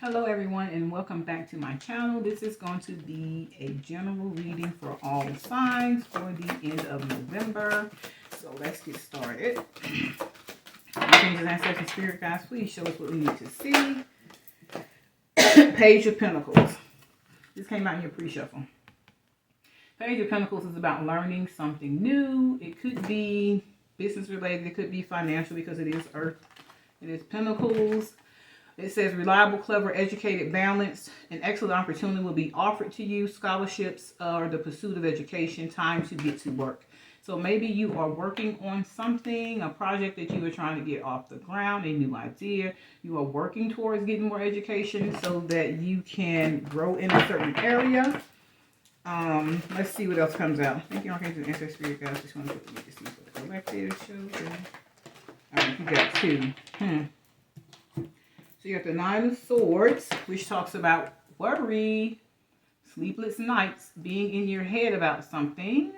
Hello everyone and welcome back to my channel. This is going to be a general reading for all signs for the end of November. So let's get started. Changes, ancestors, spirit guides, please show us what we need to see. Page of Pentacles. This came out in your pre-shuffle. Page of Pentacles is about learning something new. It could be business related. It could be financial because it is Earth. It is Pentacles. It says reliable, clever, educated, balanced, an excellent opportunity will be offered to you. Scholarships or the pursuit of education, time to get to work. So maybe you are working on something, a project that you are trying to get off the ground, a new idea. You are working towards getting more education so that you can grow in a certain area. Let's see what else comes out. Thank you, Archangel, Ancestors, Spirit Guides. Just want to put the see for the collective. All right, you got two. So you got the Nine of Swords, which talks about worry, sleepless nights, being in your head about something.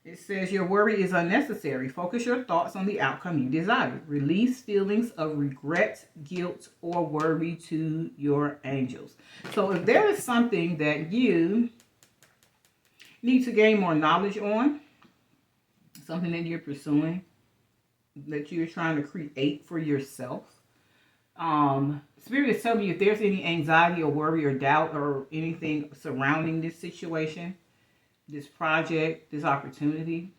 It says your worry is unnecessary. Focus your thoughts on the outcome you desire. Release feelings of regret, guilt, or worry to your angels. So if there is something that you need to gain more knowledge on, something that you're pursuing, that you're trying to create for yourself, Spirit is telling you if there's any anxiety or worry or doubt or anything surrounding this situation, this project, this opportunity,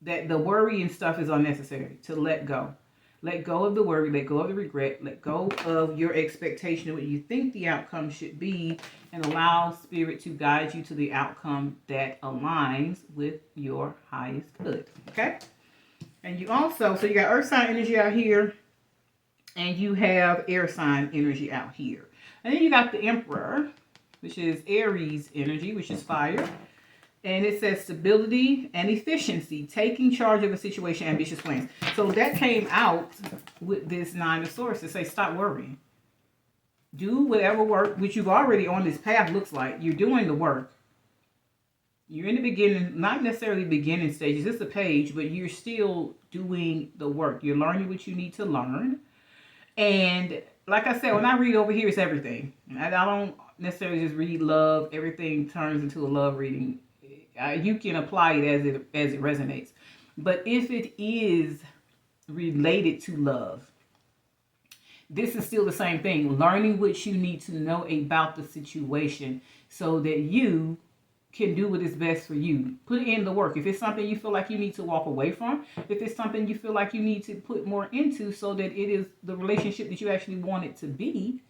that the worry and stuff is unnecessary. To let go. Let go of the worry, let go of the regret, let go of your expectation of what you think the outcome should be, and allow Spirit to guide you to the outcome that aligns with your highest good. Okay? And you also, so you got earth sign energy out here, and you have air sign energy out here. And then you got the Emperor, which is Aries energy, which is fire. And it says stability and efficiency, taking charge of a situation, ambitious plans. So that came out with this Nine of Swords to say, stop worrying. Do whatever work, which you've already on this path looks like. You're doing the work. You're in the beginning, not necessarily beginning stages. It's a page, but you're still doing the work. You're learning what you need to learn. And like I said, when I read over here, it's everything. I don't necessarily just read love. Everything turns into a love reading. You can apply it as it resonates. But if it is related to love, this is still the same thing. Learning what you need to know about the situation so that you can do what is best for you. Put in the work. If it's something you feel like you need to walk away from, if it's something you feel like you need to put more into so that it is the relationship that you actually want it to be,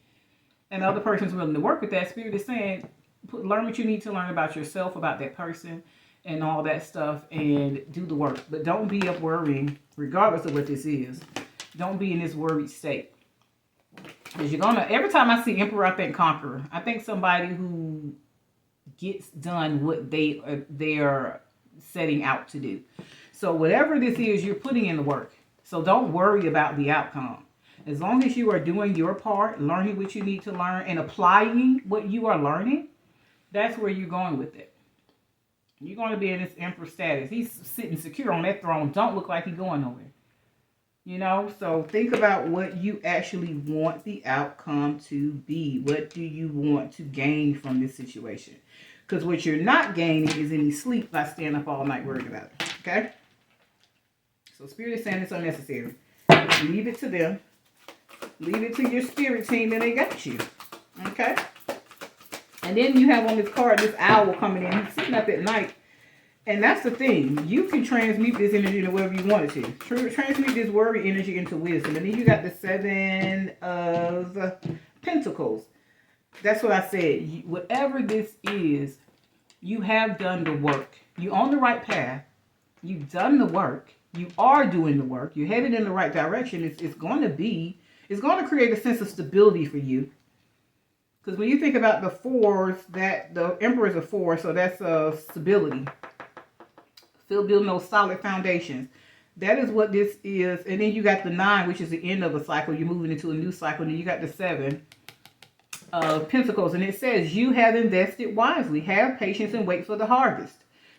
and the other person's willing to work with that, Spirit is saying, learn what you need to learn about yourself, about that person, and all that stuff, and do the work. But don't be up worrying, regardless of what this is. Don't be in this worried state. Because you're gonna, every time I see Emperor, I think Conqueror. I think somebody who gets done what they're setting out to do. So whatever this is, you're putting in the work. So don't worry about the outcome. As long as you are doing your part, learning what you need to learn, and applying what you are learning, that's where you're going with it. You're going to be in this Emperor status. He's sitting secure on that throne. Don't look like he's going nowhere. You know, so think about what you actually want the outcome to be. What do you want to gain from this situation? Because what you're not gaining is any sleep by staying up all night worrying about it. Okay? So Spirit is saying it's unnecessary. Leave it to them. Leave it to your spirit team and they got you. Okay? And then you have on this card this owl coming in. He's sitting up at night. And that's the thing. You can transmute this energy into whatever you want it to. Transmute this worry energy into wisdom. And then you got the Seven of Pentacles. That's what I said. Whatever this is, you have done the work. You're on the right path. You've done the work. You are doing the work. You're headed in the right direction. It's going to create a sense of stability for you. Because when you think about the fours, that the Emperor is a four, so that's stability. Still building those solid foundations. That is what this is. And then you got the 9, which is the end of a cycle. You're moving into a new cycle. And then you got the 7 of Pentacles. And it says, you have invested wisely. Have patience and wait for the harvest.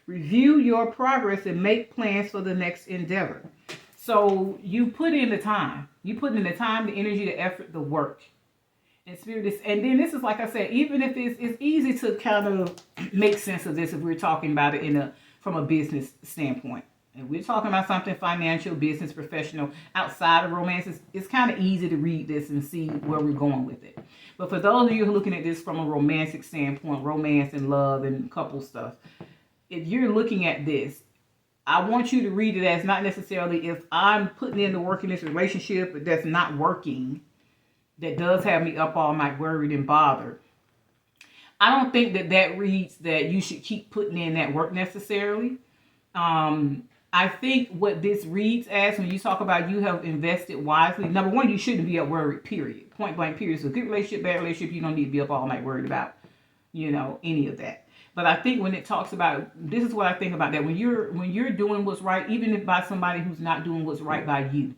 Review your progress and make plans for the next endeavor. So you put in the time. You put in the time, the energy, the effort, the work. And spirit is, and then this is like I said, even if it's easy to kind of make sense of this if we're talking about it from a business standpoint. If we're talking about something financial, business, professional, outside of romance, it's kind of easy to read this and see where we're going with it. But for those of you who are looking at this from a romantic standpoint, romance and love and couple stuff, if you're looking at this, I want you to read it as not necessarily if I'm putting in the work in this relationship, but that's not working, that does have me up all night worried and bothered. I don't think that reads that you should keep putting in that work necessarily. I think what this reads as, when you talk about you have invested wisely, number one, you shouldn't be up worried, period. Point blank, period. So good relationship, bad relationship, you don't need to be up all night worried about, any of that. But I think when it talks about, this is what I think about that. When you're doing what's right, even if by somebody who's not doing what's right by you,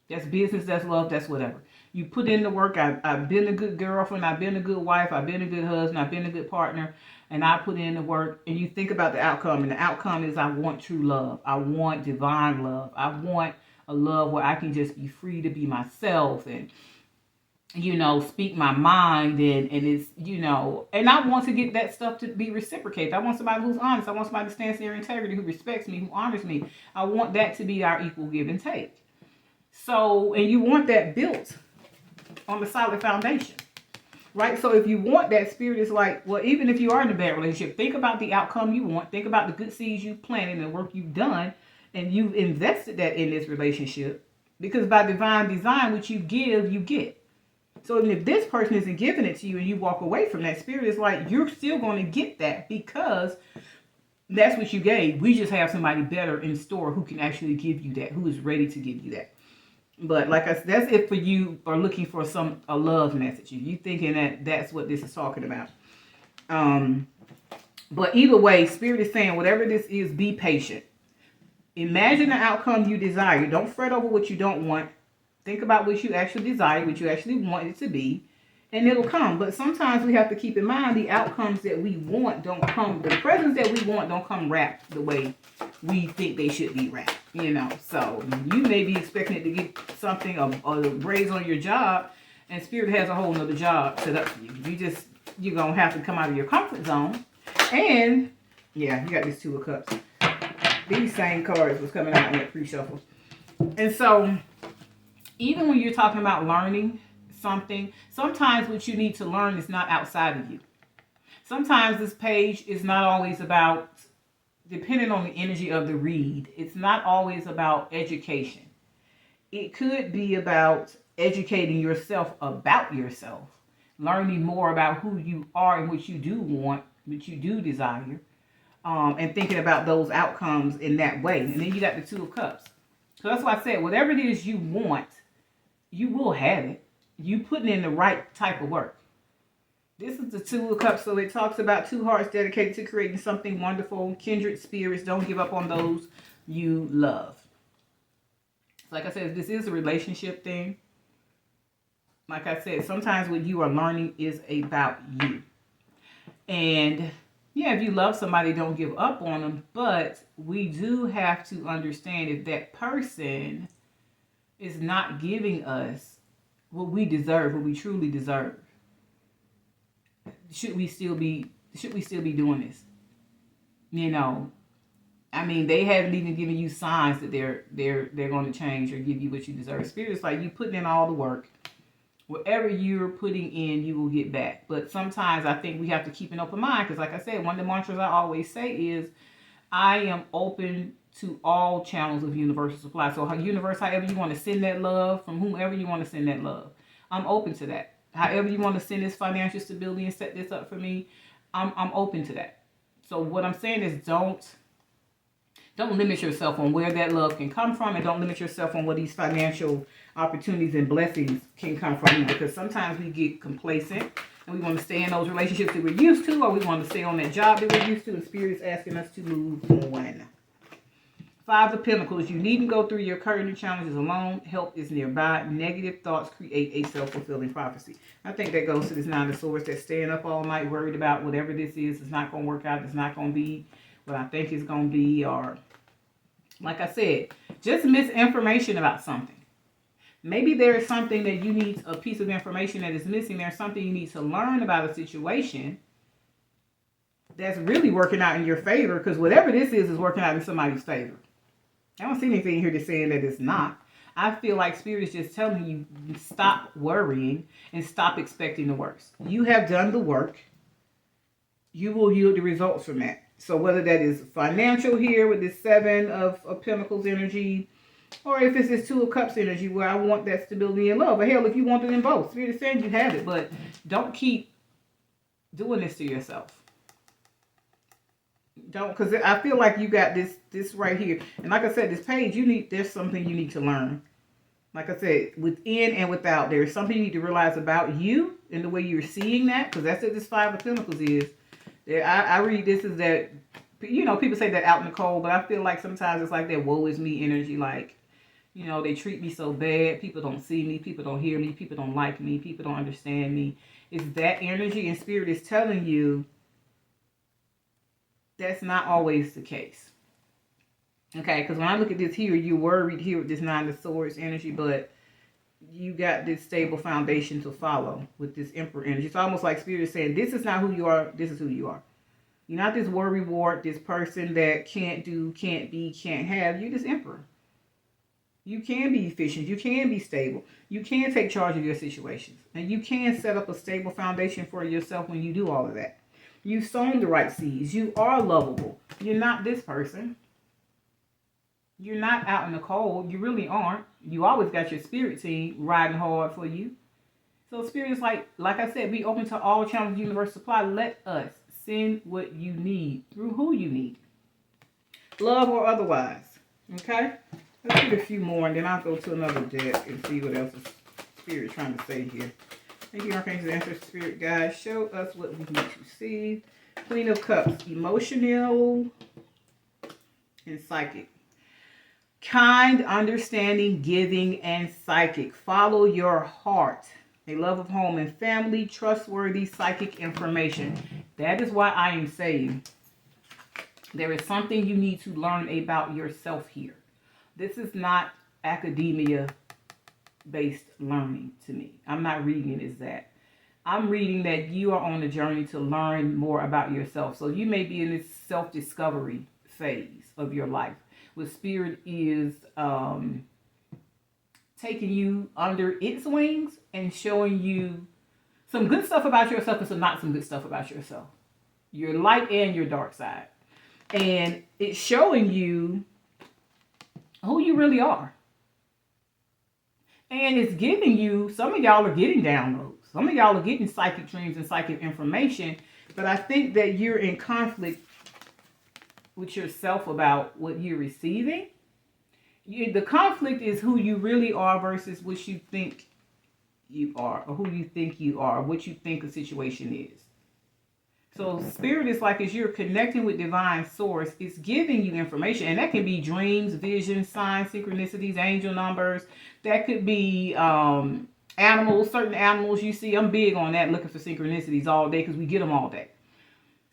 that's business, that's love, that's whatever. You put in the work. I've been a good girlfriend. I've been a good wife. I've been a good husband. I've been a good partner. And I put in the work. And you think about the outcome. And the outcome is I want true love. I want divine love. I want a love where I can just be free to be myself and, speak my mind. And it's, and I want to get that stuff to be reciprocated. I want somebody who's honest. I want somebody who stands in their integrity, who respects me, who honors me. I want that to be our equal give and take. So, and you want that built on the solid foundation, right? So if you want that, spirit is like, well, even if you are in a bad relationship, think about the outcome you want. Think about the good seeds you've planted and the work you've done, and you've invested that in this relationship. Because by divine design, what you give, you get. So even if this person isn't giving it to you and you walk away from that, spirit is like, you're still going to get that because that's what you gave. We just have somebody better in store who can actually give you that, who is ready to give you that. But like I said, that's if for you are looking for a love message. If you thinking that's what this is talking about. But either way, spirit is saying whatever this is, be patient. Imagine the outcome you desire. Don't fret over what you don't want. Think about what you actually desire, what you actually want it to be, and it'll come. But sometimes we have to keep in mind the outcomes that we want don't come. The presents that we want don't come wrapped the way we think they should be wrapped. So you may be expecting it to get something, a raise on your job, and spirit has a whole nother job set up for you. You're going to have to come out of your comfort zone. And, yeah, you got these Two of Cups. These same cards was coming out in that pre-shuffle. And so, even when you're talking about learning something, sometimes what you need to learn is not outside of you. Sometimes this page is not always about, depending on the energy of the read, it's not always about education. It could be about educating yourself about yourself, learning more about who you are and what you do want, what you do desire, and thinking about those outcomes in that way. And then you got the Two of Cups. So that's why I said, whatever it is you want, you will have it. You putting in the right type of work. This is the Two of Cups, so it talks about two hearts dedicated to creating something wonderful, kindred spirits. Don't give up on those you love. Like I said, this is a relationship thing. Like I said, sometimes what you are learning is about you. And yeah, if you love somebody, don't give up on them. But we do have to understand if that person is not giving us what we deserve, what we truly deserve. Should we still be doing this? I mean, they haven't even given you signs that they're going to change or give you what you deserve. Spirit is like, you putting in all the work. Whatever you're putting in, you will get back. But sometimes I think we have to keep an open mind, because like I said, one of the mantras I always say is, I am open to all channels of universal supply. So universe, however you want to send that love, from whomever you want to send that love, I'm open to that. However you want to send this financial stability and set this up for me, I'm open to that. So what I'm saying is, don't limit yourself on where that love can come from, and don't limit yourself on where these financial opportunities and blessings can come from either. Because sometimes we get complacent and we want to stay in those relationships that we're used to, or we want to stay on that job that we're used to, and Spirit is asking us to move on. Five of Pentacles, you needn't go through your current challenges alone. Help is nearby. Negative thoughts create a self-fulfilling prophecy. I think that goes to this Nine of Swords, that's staying up all night worried about whatever this is. It's not going to work out. It's not going to be what I think it's going to be. Or, like I said, just misinformation about something. Maybe there is something that you need, a piece of information that is missing. There's something you need to learn about a situation that's really working out in your favor, because whatever this is working out in somebody's favor. I don't see anything here that's saying that it's not. I feel like Spirit is just telling you, stop worrying and stop expecting the worst. You have done the work. You will yield the results from that. So whether that is financial here with this 7 of Pentacles energy, or if it's this 2 of Cups energy where I want that stability and love. But hell, if you want it in both, Spirit is saying you have it. But don't keep doing this to yourself. Don't, because I feel like you got this right here. And like I said, this page, there's something you need to learn. Like I said, within and without, there's something you need to realize about you and the way you're seeing that. Because that's what this 5 of Pentacles is. I read this as that, you know, people say that out in the cold, but I feel like sometimes it's like that woe is me energy. Like, you know, they treat me so bad. People don't see me. People don't hear me. People don't like me. People don't understand me. It's that energy, and Spirit is telling you that's not always the case. Okay, because when I look at this here, you're worried here with this 9 of Swords energy, but you got this stable foundation to follow with this Emperor energy. It's almost like Spirit is saying, this is not who you are, this is who you are. You're not this worry wart, this person that can't do, can't be, can't have. You're this Emperor. You can be efficient. You can be stable. You can take charge of your situations. And you can set up a stable foundation for yourself when you do all of that. You've sown the right seeds. You are lovable. You're not this person. You're not out in the cold. You really aren't. You always got your spirit team riding hard for you. So Spirit is like I said, be open to all channels universe supply. Let us send what you need through who you need. Love or otherwise. Okay? Let's read a few more and then I'll go to another deck and see what else is Spirit trying to say here. Thank you, Archangel, Answer, Spirit Guide. Show us what we need to see. Queen of Cups. Emotional and psychic. Kind, understanding, giving, and psychic. Follow your heart. A love of home and family. Trustworthy psychic information. That is why I am saying there is something you need to learn about yourself here. This is not academia based learning to me. I'm not reading it as that. I'm reading that you are on a journey to learn more about yourself. So you may be in this self-discovery phase of your life. Where Spirit is taking you under its wings and showing you some good stuff about yourself and some not some good stuff about yourself. Your light and your dark side. And it's showing you who you really are. And it's giving you, some of y'all are getting downloads. Some of y'all are getting psychic dreams and psychic information. But I think that you're in conflict with yourself about what you're receiving. The conflict is who you really are versus what you think you are, or who you think you are, what you think a situation is. So Spirit is like, as you're connecting with divine source, it's giving you information, and that can be dreams, visions, signs, synchronicities, angel numbers. That could be animals, certain animals you see. I'm big on that, looking for synchronicities all day because we get them all day.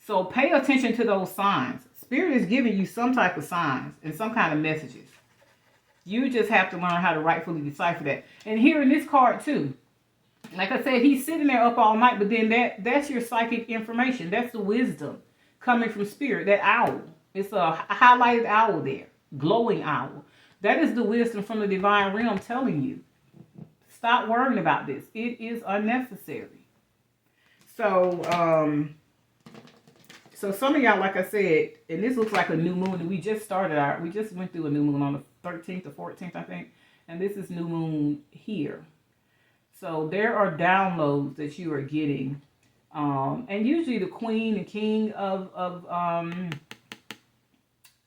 So pay attention to those signs. Spirit is giving you some type of signs and some kind of messages. You just have to learn how to rightfully decipher that. And here in this card too, like I said, he's sitting there up all night, but then that's your psychic information. That's the wisdom coming from Spirit, that owl. It's a highlighted owl there, glowing owl. That is the wisdom from the divine realm telling you, stop worrying about this. It is unnecessary. So some of y'all, like I said, and this looks like a new moon, and we just went through a new moon on the 13th or 14th, I think, and this is new moon here. So there are downloads that you are getting, and usually the Queen and King of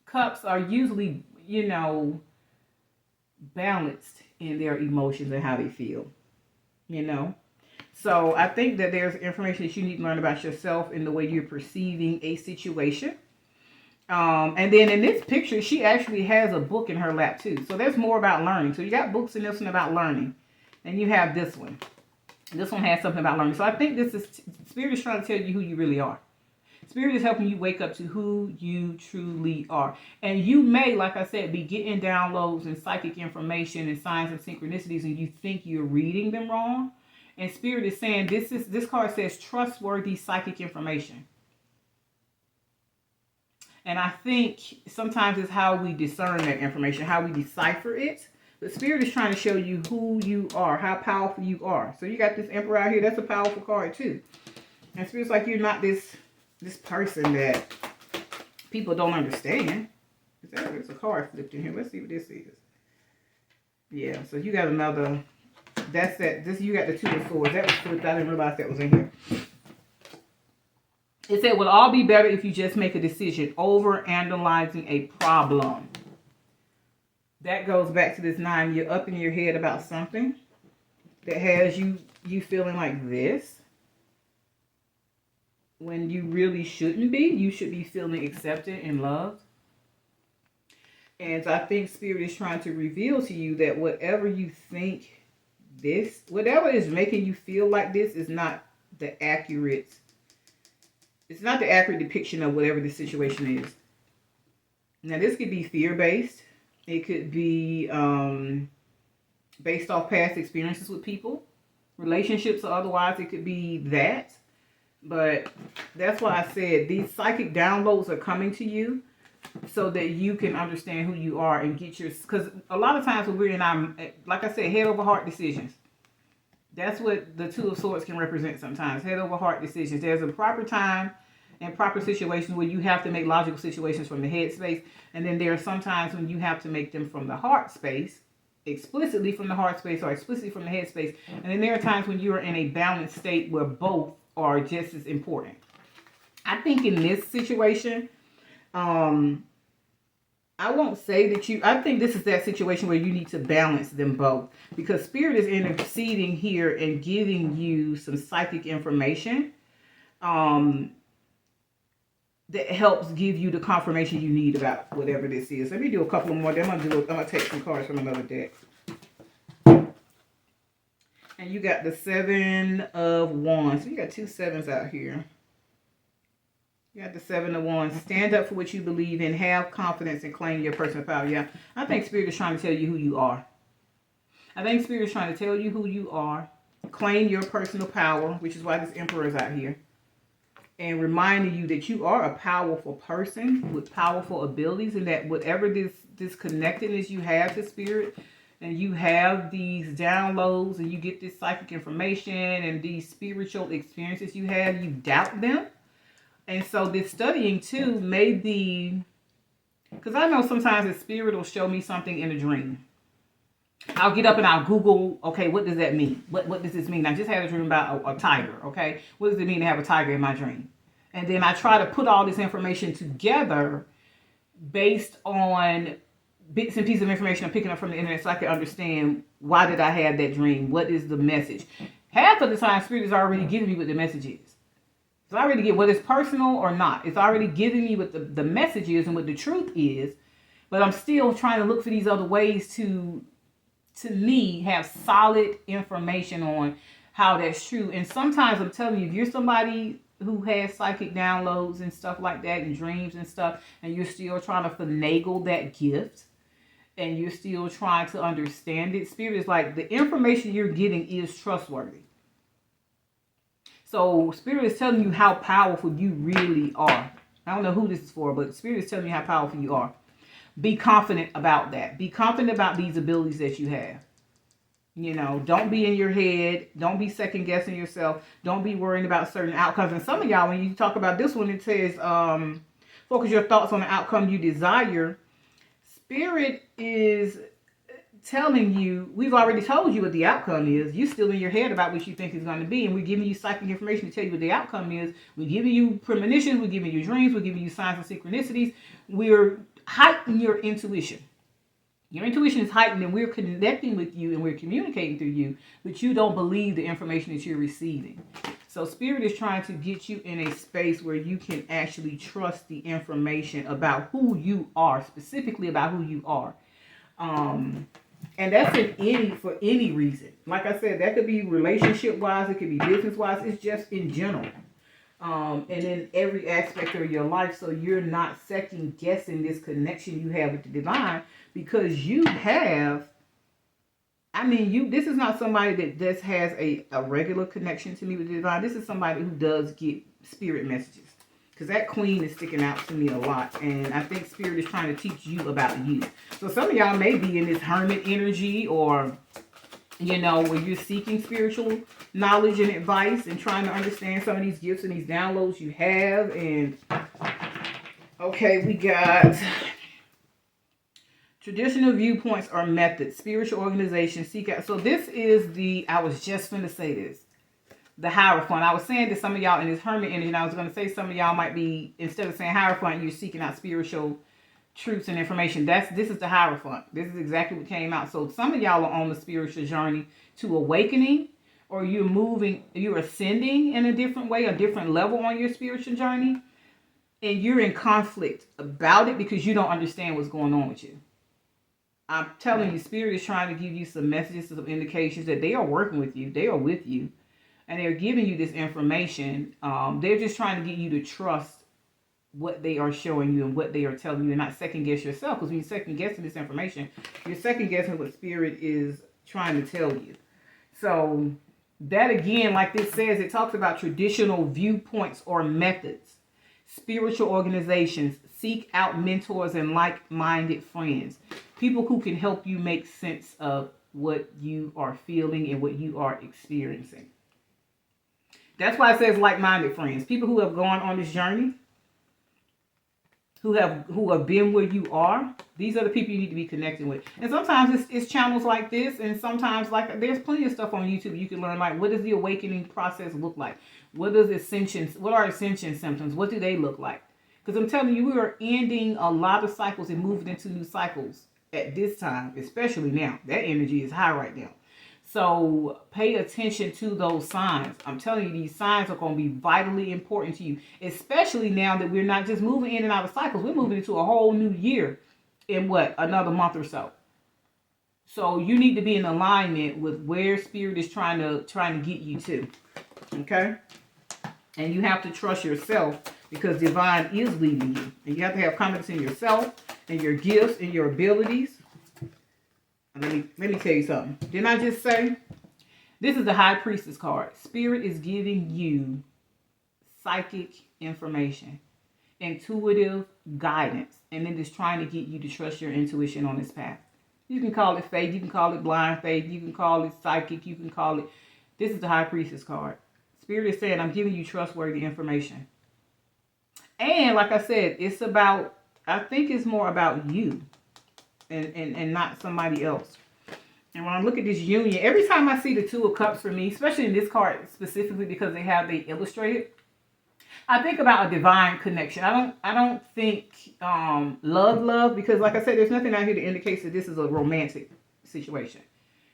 Cups are usually, you know, balanced in their emotions and how they feel, you know. So I think that there's information that you need to learn about yourself in the way you're perceiving a situation. And then in this picture, she actually has a book in her lap too. So there's more about learning. So you got books in this one about learning. And you have this one. This one has something about learning. So I think this is, Spirit is trying to tell you who you really are. Spirit is helping you wake up to who you truly are. And you may, like I said, be getting downloads and psychic information and signs and synchronicities, and you think you're reading them wrong. And Spirit is saying this card says trustworthy psychic information. And I think sometimes it's how we discern that information, how we decipher it. But Spirit is trying to show you who you are, how powerful you are. So you got this Emperor out here. That's a powerful card too. And Spirit's like, you're not this person that people don't understand. There's a card flipped in here. Let's see what this is. Yeah, so you got another. That's that. This, you got the Two of Swords. That was flipped. I didn't realize that was in here. It said, would all be better if you just make a decision over analyzing a problem. That goes back to this 9. You're up in your head about something that has you feeling like this. When you really shouldn't be. You should be feeling accepted and loved. And I think Spirit is trying to reveal to you that whatever you think whatever is making you feel like this is not the accurate. It's not the accurate depiction of whatever the situation is. Now, this could be fear-based. It could be based off past experiences with people, relationships, or otherwise it could be that. But that's why I said these psychic downloads are coming to you so that you can understand who you are and get your... Because a lot of times when we're in our, like I said, head over heart decisions. That's what the Two of Swords can represent sometimes. Head over heart decisions. There's a proper time and proper situations where you have to make logical situations from the head space. And then there are some times when you have to make them from the heart space. Explicitly from the heart space or explicitly from the head space. And then there are times when you are in a balanced state where both are just as important. I think in this situation, I won't say that I think this is that situation where you need to balance them both. Because Spirit is interceding here and giving you some psychic information that helps give you the confirmation you need about whatever this is. Let me do a couple more. Then I'm going to take some cards from another deck. And you got the 7 of Wands. So you got 2 7s out here. You got the 7 of Wands. Stand up for what you believe in. Have confidence and claim your personal power. Yeah, I think Spirit is trying to tell you who you are. I think Spirit is trying to tell you who you are. Claim your personal power, which is why this Emperor is out here. And reminding you that you are a powerful person with powerful abilities, and that whatever this connectedness you have to Spirit, and you have these downloads, and you get this psychic information, and these spiritual experiences you have, you doubt them. And so this studying too may be, because I know sometimes the Spirit will show me something in a dream. I'll get up and I'll Google, okay, what does that mean? What does this mean? I just had a dream about a tiger, okay? What does it mean to have a tiger in my dream? And then I try to put all this information together based on bits and pieces of information I'm picking up from the internet so I can understand, why did I have that dream? What is the message? Half of the time, Spirit is already giving me what the message is. It's already get whether it's personal or not. It's already giving me what the message is and what the truth is. But I'm still trying to look for these other ways to me, have solid information on how that's true. And sometimes I'm telling you, if you're somebody who has psychic downloads and stuff like that and dreams and stuff, and you're still trying to finagle that gift, and you're still trying to understand it, Spirit is like, the information you're getting is trustworthy. So Spirit is telling you how powerful you really are. I don't know who this is for, but Spirit is telling you how powerful you are. Be confident about that. Be confident about these abilities that you have. You know, don't be in your head. Don't be second guessing yourself. Don't be worrying about certain outcomes. And some of y'all, when you talk about this one, it says, focus your thoughts on the outcome you desire. Spirit is telling you, we've already told you what the outcome is. You're still in your head about what you think is going to be. And we're giving you psychic information to tell you what the outcome is. We're giving you premonitions. We're giving you dreams. We're giving you signs and synchronicities. We're heightening your intuition. Your intuition is heightened, and we're connecting with you and we're communicating through you, but you don't believe the information that you're receiving. So Spirit is trying to get you in a space where you can actually trust the information about who you are, specifically about who you are. And that's for any reason. Like I said, that could be relationship-wise, it could be business-wise, it's just in general. and in every aspect of your life, so you're not second guessing this connection you have with the divine, because you have, I mean, this is not somebody that just has a regular connection to me with the divine. This is somebody who does get spirit messages, because that queen is sticking out to me a lot, and I think spirit is trying to teach you about you. So some of y'all may be in this hermit energy, or where you're seeking spiritual knowledge and advice and trying to understand some of these gifts and these downloads you have. And okay, we got traditional viewpoints or methods, spiritual organization, seek out. So this is I was just going to say this, the Hierophant. I was saying that some of y'all in this hermit energy, and I was going to say some of y'all might be, instead of saying Hierophant, you're seeking out spiritual truths and information. This is the Hierophant. This is exactly what came out. So some of y'all are on the spiritual journey to awakening, or you're ascending in a different way, a different level on your spiritual journey, and you're in conflict about it because you don't understand what's going on with you. I'm telling you, spirit is trying to give you some messages, some indications that they are working with you. They are with you, and they're giving you this information. They're just trying to get you to trust what they are showing you and what they are telling you, and not second guess yourself. Because when you're second guessing this information, you're second guessing what spirit is trying to tell you. So that, again, like this says, it talks about traditional viewpoints or methods, spiritual organizations, seek out mentors and like-minded friends, people who can help you make sense of what you are feeling and what you are experiencing. That's why it says like-minded friends, people who have gone on this journey, who have been where you are. These are the people you need to be connecting with. And sometimes it's channels like this, and sometimes there's plenty of stuff on YouTube you can learn, like what does the awakening process look like? What are ascension symptoms? What do they look like? Because I'm telling you, we are ending a lot of cycles and moving into new cycles at this time, especially now. That energy is high right now. So pay attention to those signs. I'm telling you, these signs are going to be vitally important to you, especially now that we're not just moving in and out of cycles. We're moving into a whole new year in another month or so. So you need to be in alignment with where spirit is trying to get you to. Okay? And you have to trust yourself, because divine is leading you. And you have to have confidence in yourself and your gifts and your abilities. Let me tell you something. Didn't I just say? This is the High Priestess card. Spirit is giving you psychic information, intuitive guidance, and it is trying to get you to trust your intuition on this path. You can call it faith. You can call it blind faith. You can call it psychic. You can call it... This is the High Priestess card. Spirit is saying, I'm giving you trustworthy information. And like I said, I think it's more about you. And not somebody else. And when I look at this union, every time I see the Two of Cups for me, especially in this card specifically because they illustrated, I think about a divine connection. I don't think love, because like I said, there's nothing out here that indicates that this is a romantic situation.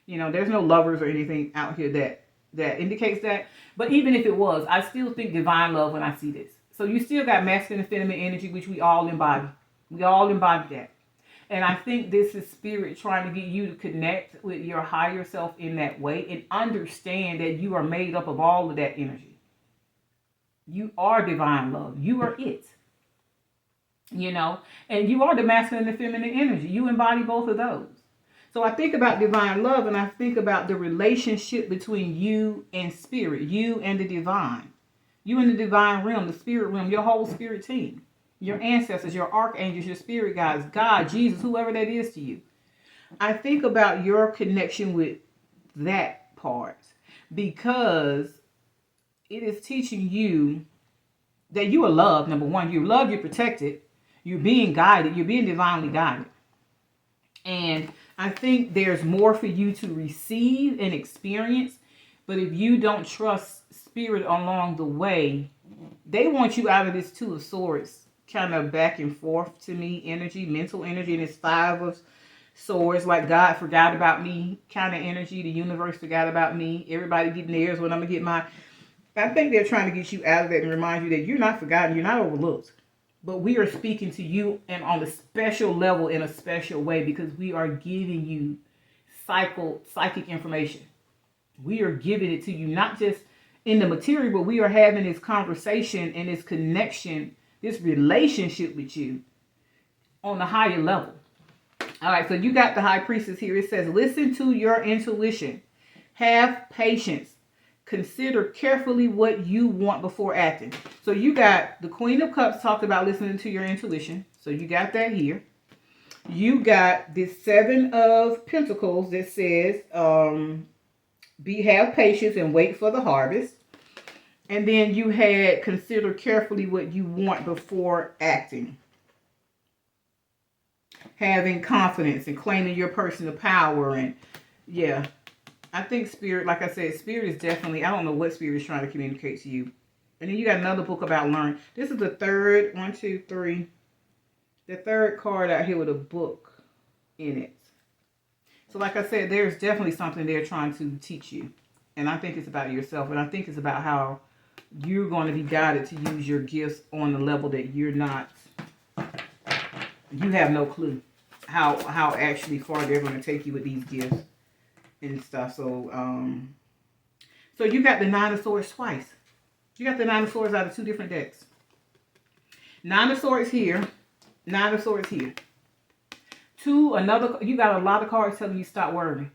There's no lovers or anything out here that indicates that. But even if it was, I still think divine love when I see this. So you still got masculine and feminine energy, which we all embody. We all embody that. And I think this is spirit trying to get you to connect with your higher self in that way and understand that you are made up of all of that energy. You are divine love. You are it. And you are the masculine and feminine energy. You embody both of those. So I think about divine love, and I think about the relationship between you and spirit, you and the divine, you and the divine realm, the spirit realm, your whole spirit team. Your ancestors, your archangels, your spirit guides, God, Jesus, whoever that is to you. I think about your connection with that part, because it is teaching you that you are loved. Number one, you're loved, you're protected, you're being guided, you're being divinely guided. And I think there's more for you to receive and experience. But if you don't trust spirit along the way, they want you out of this Two of Swords kind of back and forth to me energy, mental energy, and it's Five of Swords, like God forgot about me kind of energy. The universe forgot about me. Everybody getting theirs when I'm gonna get mine. I think they're trying to get you out of that and remind you that you're not forgotten, you're not overlooked. But we are speaking to you and on a special level in a special way, because we are giving you psychic information. We are giving it to you not just in the material, but we are having this conversation and this connection, this relationship with you on a higher level. All right, so you got the high priestess here. It says, listen to your intuition. Have patience. Consider carefully what you want before acting. So you got the Queen of Cups talked about listening to your intuition. So you got that here. You got the Seven of Pentacles that says, have patience and wait for the harvest. And then you had consider carefully what you want before acting. Having confidence and claiming your personal power. And yeah, I think Spirit, like I said, Spirit is definitely, I don't know what Spirit is trying to communicate to you. And then you got another book about learn. This is the third, 1, 2, 3. The third card out here with a book in it. So like I said, there's definitely something they're trying to teach you. And I think it's about yourself. And I think it's about how you're going to be guided to use your gifts on the level that you're not, you have no clue how actually far they're going to take you with these gifts and stuff. So, so you got the Nine of Swords twice. You got the Nine of Swords out of two different decks. Nine of Swords here. Nine of Swords here. You got a lot of cards telling you stop worrying.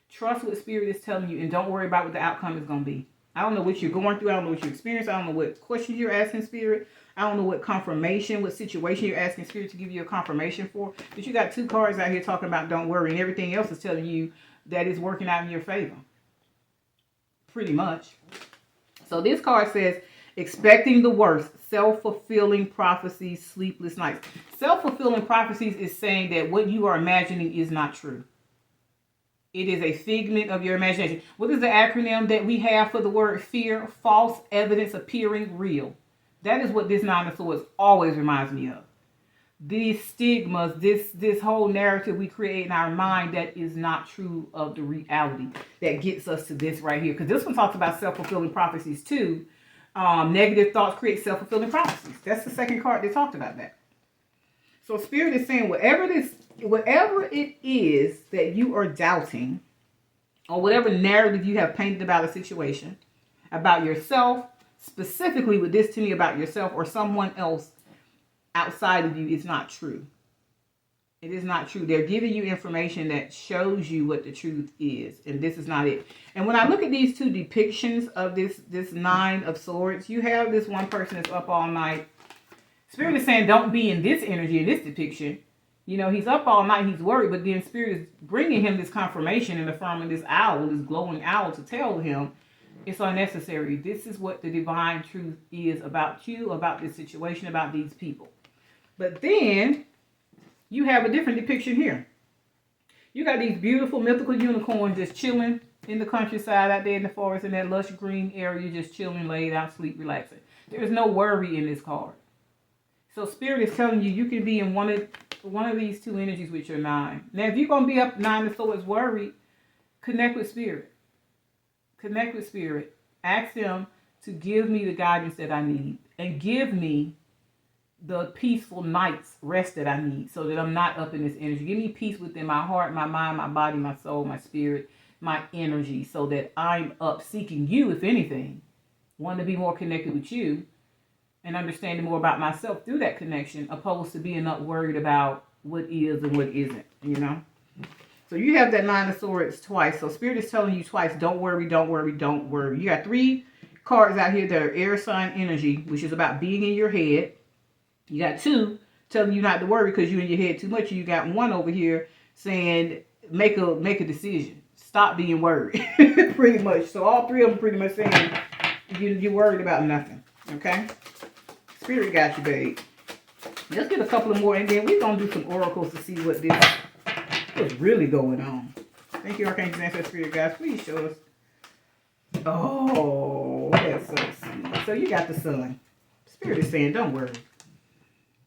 Trust what Spirit is telling you and don't worry about what the outcome is going to be. I don't know what you're going through. I don't know what you experience. I don't know what questions you're asking Spirit. I don't know what confirmation, what situation you're asking Spirit to give you a confirmation for. But you got two cards out here talking about don't worry, and everything else is telling you that it's working out in your favor. Pretty much. So this card says, expecting the worst, self-fulfilling prophecies, sleepless nights. Self-fulfilling prophecies is saying that what you are imagining is not true. It is a figment of your imagination. What is the acronym that we have for the word fear? False evidence appearing real. That is what this Nine of Swords always reminds me of. These stigmas, this whole narrative we create in our mind that is not true of the reality that gets us to this right here. Because this one talks about self-fulfilling prophecies too. Negative thoughts create self-fulfilling prophecies. That's the second card that talked about that. So Spirit is saying whatever it is that you are doubting, or whatever narrative you have painted about a situation, about yourself, specifically with this to me about yourself or someone else outside of you, is not true. It is not true. They're giving you information that shows you what the truth is, and this is not it. And when I look at these two depictions of this Nine of Swords, you have this one person that's up all night. Spirit is saying don't be in this energy, in this depiction. You know, he's up all night, he's worried, but then Spirit is bringing him this confirmation and affirming this owl, this glowing owl, to tell him it's unnecessary. This is what the divine truth is about you, about this situation, about these people. But then you have a different depiction here. You got these beautiful mythical unicorns just chilling in the countryside out there in the forest in that lush green area, just chilling, laid out, sleep, relaxing. There's no worry in this card. So Spirit is telling you can be in one of these two energies with your Nine. Now, if you're going to be up Nine of Swords worried, connect with Spirit. Connect with Spirit. Ask Him to give me the guidance that I need and give me the peaceful night's rest that I need so that I'm not up in this energy. Give me peace within my heart, my mind, my body, my soul, my spirit, my energy, so that I'm up seeking you, if anything. Want to be more connected with you and understanding more about myself through that connection, opposed to being up worried about what is and what isn't, you know? So you have that Nine of Swords twice. So Spirit is telling you twice, don't worry, don't worry, don't worry. You got three cards out here that are air sign energy, which is about being in your head. You got two telling you not to worry because you're in your head too much. You got one over here saying make a decision. Stop being worried. Pretty much. So all three of them pretty much saying you're worried about nothing. Okay? Spirit got you, babe. Let's get a couple of more and then we're going to do some oracles to see what's really going on. Thank you, Archangel Ancestor Spirit, guys. Please show us. Oh, that's so sweet. So you got the Sun. Spirit is saying don't worry.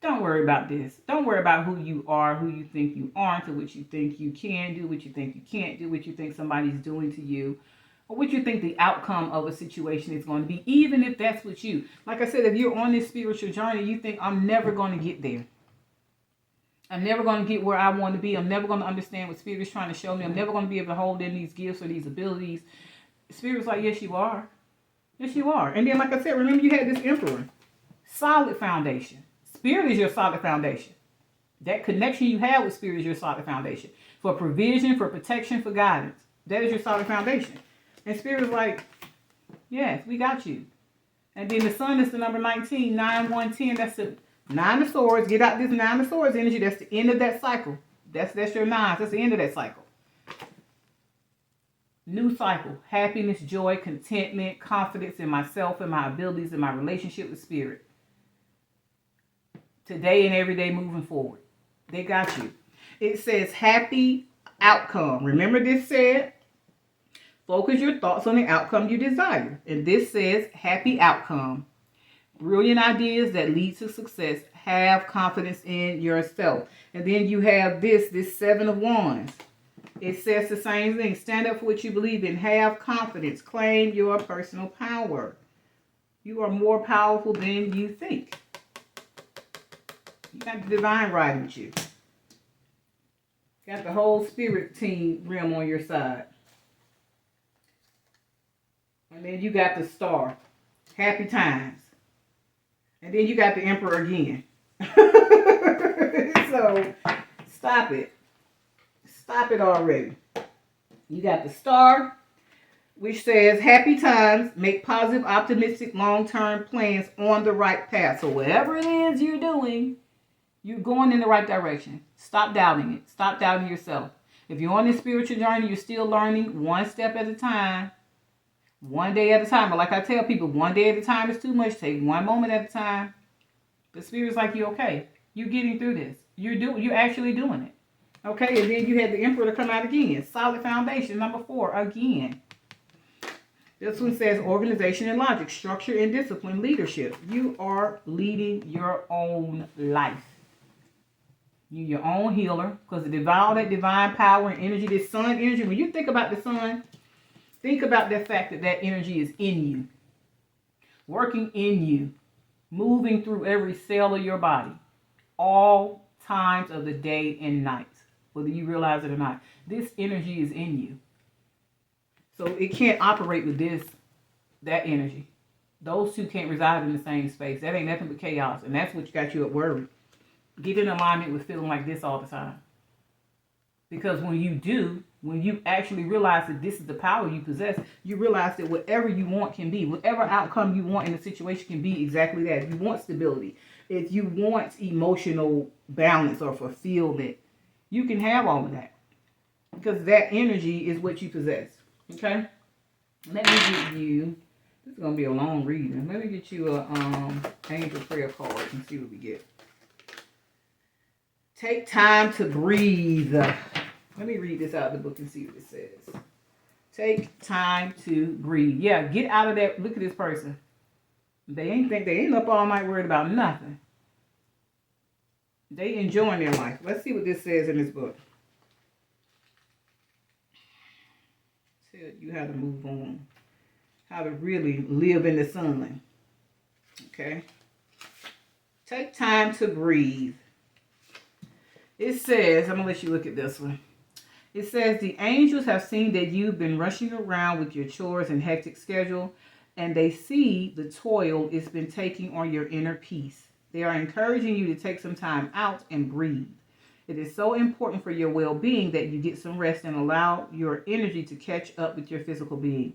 Don't worry about this. Don't worry about who you are, who you think you aren't, or what you think you can do, what you think you can't do, what you think somebody's doing to you, or what you think the outcome of a situation is going to be, even if that's what you. Like I said, if you're on this spiritual journey, you think, I'm never going to get there. I'm never going to get where I want to be. I'm never going to understand what Spirit is trying to show me. I'm never going to be able to hold in these gifts or these abilities. Spirit's like, yes, you are. Yes, you are. And then, like I said, remember you had this emperor. Solid foundation. Spirit is your solid foundation. That connection you have with spirit is your solid foundation. For provision, for protection, for guidance. That is your solid foundation. And spirit is like, yes, we got you. And then the sun is the number 19, 9, 1, 10. That's the 9 of swords. Get out this 9 of swords energy. That's the end of that cycle. That's your 9. That's the end of that cycle. New cycle. Happiness, joy, contentment, confidence in myself and my abilities and my relationship with spirit. Today and every day moving forward. They got you. It says happy outcome. Remember this said? Focus your thoughts on the outcome you desire. And this says happy outcome. Brilliant ideas that lead to success. Have confidence in yourself. And then you have this 7 of wands. It says the same thing. Stand up for what you believe in. Have confidence. Claim your personal power. You are more powerful than you think. You got the divine riding with you. Got the whole spirit team realm on your side. And then you got the star. Happy times. And then you got the emperor again. So, stop it. Stop it already. You got the star, which says happy times, make positive, optimistic, long-term plans on the right path. So whatever it is you're doing, you're going in the right direction. Stop doubting it. Stop doubting yourself. If you're on this spiritual journey, you're still learning one step at a time. One day at a time. But like I tell people, one day at a time is too much. Take one moment at a time. The spirit's like, you're okay. You're getting through this. You're actually doing it. Okay, and then you had the emperor to come out again. Solid foundation, number 4, again. This one says organization and logic, structure and discipline, leadership. You are leading your own life. You're your own healer, because all that divine power and energy, this sun energy, when you think about the sun, think about the fact that that energy is in you, working in you, moving through every cell of your body, all times of the day and night. Whether you realize it or not, this energy is in you. So it can't operate with that energy. Those two can't reside in the same space. That ain't nothing but chaos. And that's what got you at worry. Get in alignment with feeling like this all the time. Because when you actually realize that this is the power you possess, you realize that whatever you want can be. Whatever outcome you want in a situation can be exactly that. If you want stability, if you want emotional balance or fulfillment, you can have all of that, because that energy is what you possess. Okay? Let me get you, this is going to be a long reading. Let me get you a angel prayer card and see what we get. Take time to breathe. Let me read this out of the book and see what it says. Take time to breathe. Yeah, get out of that. Look at this person. They ain't up all night worried about nothing. They enjoying their life. Let's see what this says in this book. Tell you how to move on. How to really live in the sun. Okay. Take time to breathe. It says, I'm going to let you look at this one. It says, the angels have seen that you've been rushing around with your chores and hectic schedule, and they see the toil it's been taking on your inner peace. They are encouraging you to take some time out and breathe. It is so important for your well-being that you get some rest and allow your energy to catch up with your physical being.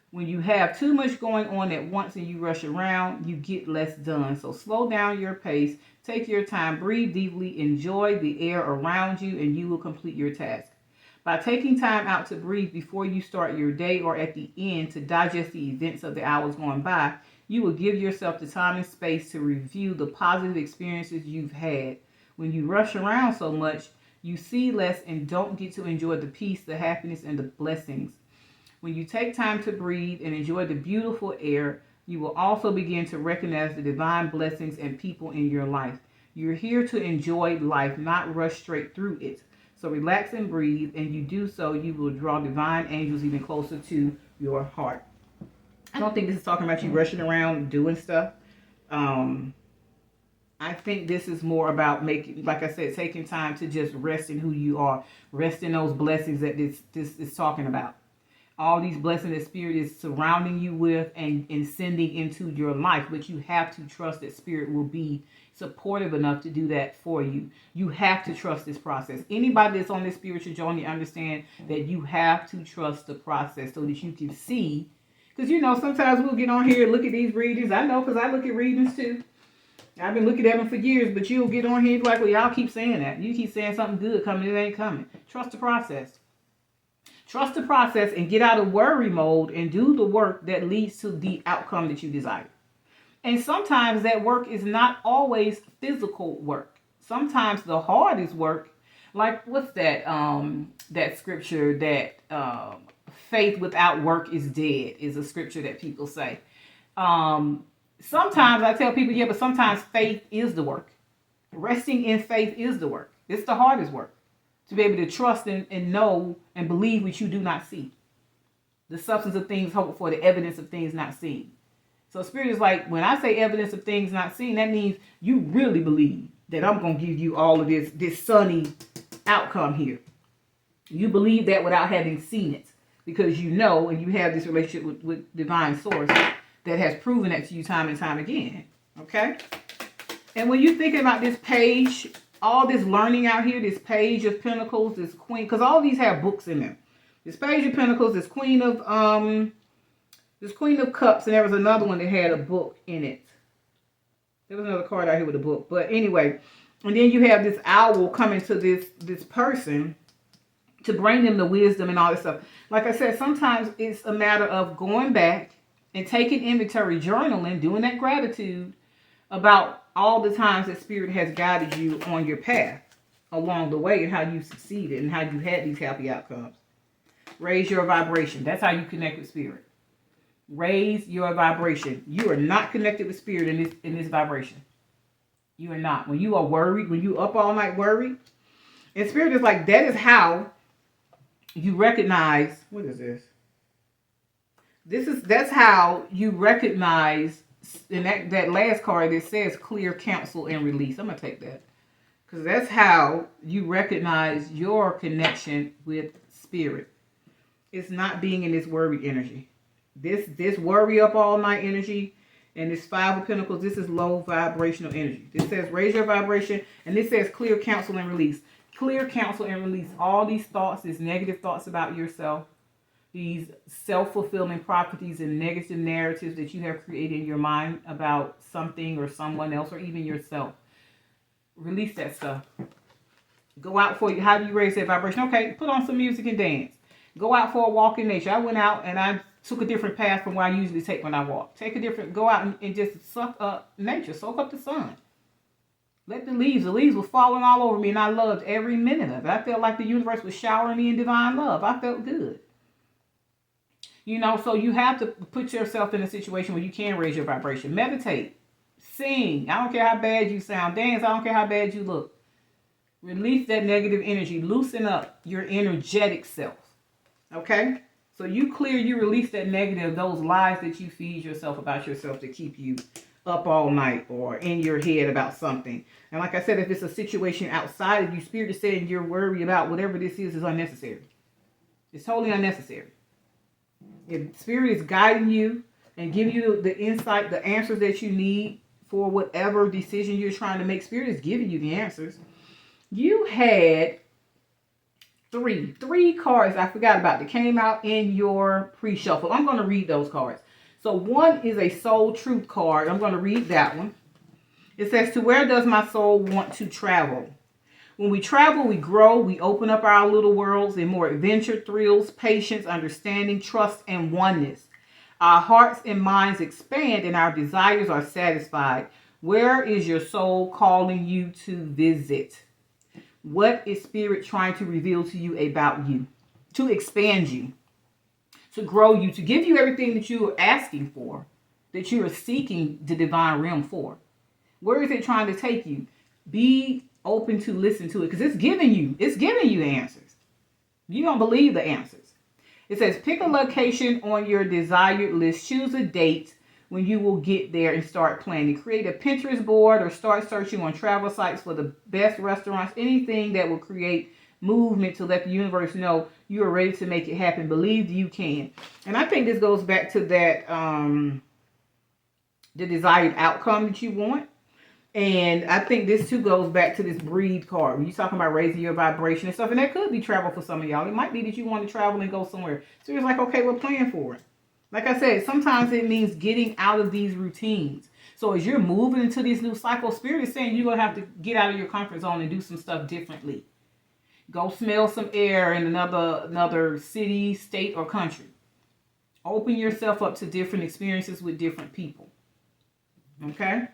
When you have too much going on at once and you rush around, you get less done. So slow down your pace, take your time, breathe deeply, enjoy the air around you, and you will complete your task. By taking time out to breathe before you start your day or at the end to digest the events of the hours going by, you will give yourself the time and space to review the positive experiences you've had. When you rush around so much, you see less and don't get to enjoy the peace, the happiness, and the blessings. When you take time to breathe and enjoy the beautiful air, you will also begin to recognize the divine blessings and people in your life. You're here to enjoy life, not rush straight through it. So relax and breathe, and you do so, you will draw divine angels even closer to your heart. I don't think this is talking about you rushing around doing stuff. I think this is more about making, like I said, taking time to just rest in who you are. Rest in those blessings that this is talking about. all these blessings that Spirit is surrounding you with and sending into your life. But you have to trust that Spirit will be supportive enough to do that for you. You have to trust this process. Anybody that's on this spiritual journey, understand that you have to trust the process so that you can see. Because, you know, sometimes we'll get on here and look at these readings. I know, because I look at readings too. I've been looking at them for years, but you'll get on here and be like, well, y'all keep saying that. You keep saying something good coming, it ain't coming. Trust the process. Trust the process and get out of worry mode and do the work that leads to the outcome that you desire. And sometimes that work is not always physical work. Sometimes the hardest work, like what's that that scripture that faith without work is dead, is a scripture that people say. Sometimes I tell people, yeah, but sometimes faith is the work. Resting in faith is the work. It's the hardest work. To be able to trust and know and believe what you do not see. The substance of things hoped for, the evidence of things not seen. So Spirit is like, when I say evidence of things not seen, that means you really believe that I'm going to give you all of this sunny outcome here. You believe that without having seen it. Because you know, and you have this relationship with divine source that has proven that to you time and time again. Okay? And when you're thinking about this page, all this learning out here, this page of pentacles, this queen, because all these have books in them. This page of pentacles, this queen of cups, and there was another one that had a book in it. There was another card out here with a book. But anyway, and then you have this owl coming to this person to bring them the wisdom and all this stuff. Like I said, sometimes it's a matter of going back and taking inventory, journaling, doing that gratitude about all the times that Spirit has guided you on your path along the way and how you succeeded and how you had these happy outcomes. Raise your vibration. That's how you connect with Spirit. Raise your vibration. You are not connected with Spirit in this vibration. You are not. When you are worried, when you up all night worried, and Spirit is like, that is how you recognize, what is this? That's how you recognize, in that last card that says clear, counsel, and release. I'm going to take that. Because that's how you recognize your connection with Spirit. It's not being in this worry energy. This worry up all night energy and this Five of Pentacles, this is low vibrational energy. This says raise your vibration, and this says clear, counsel, and release. Clear, counsel, and release all these thoughts, these negative thoughts about yourself, these self-fulfilling prophecies and negative narratives that you have created in your mind about something or someone else or even yourself. Release that stuff. Go out for you. How do you raise that vibration? Okay, put on some music and dance. Go out for a walk in nature. I went out and I took a different path from where I usually take when I walk. Go out and just suck up nature. Soak up the sun. Let the leaves were falling all over me, and I loved every minute of it. I felt like the universe was showering me in divine love. I felt good. You know, so you have to put yourself in a situation where you can raise your vibration. Meditate. Sing. I don't care how bad you sound. Dance. I don't care how bad you look. Release that negative energy. Loosen up your energetic self. Okay? So you release that negative, those lies that you feed yourself about yourself to keep you up all night or in your head about something. And like I said, if it's a situation outside of you, Spirit is saying you're worried about whatever this is unnecessary. It's totally unnecessary. If Spirit is guiding you and giving you the insight, the answers that you need for whatever decision you're trying to make, Spirit is giving you the answers. You had three cards I forgot about that came out in your pre-shuffle. I'm going to read those cards. So one is a soul truth card. I'm going to read that one. It says, to where does my soul want to travel? When we travel, we grow. We open up our little worlds in more adventure, thrills, patience, understanding, trust, and oneness. Our hearts and minds expand and our desires are satisfied. Where is your soul calling you to visit? What is Spirit trying to reveal to you about you? To expand you. To grow you, to give you everything that you are asking for, that you are seeking the divine realm for. Where is it trying to take you? Be open to listen to it, because it's giving you the answers. You don't believe the answers. It says, pick a location on your desired list. Choose a date when you will get there and start planning. Create a Pinterest board or start searching on travel sites for the best restaurants, anything that will create movement to let the universe know you are ready to make it happen. Believe you can. And I think this goes back to that, the desired outcome that you want. And I think this too goes back to this breed card. When you're talking about raising your vibration and stuff, and that could be travel for some of y'all. It might be that you want to travel and go somewhere. So it's like, okay, we're planning for it. Like I said, sometimes it means getting out of these routines. So as you're moving into this new cycle, Spirit is saying you're going to have to get out of your comfort zone and do some stuff differently. Go smell some air in another city, state, or country. Open yourself up to different experiences with different people. Okay?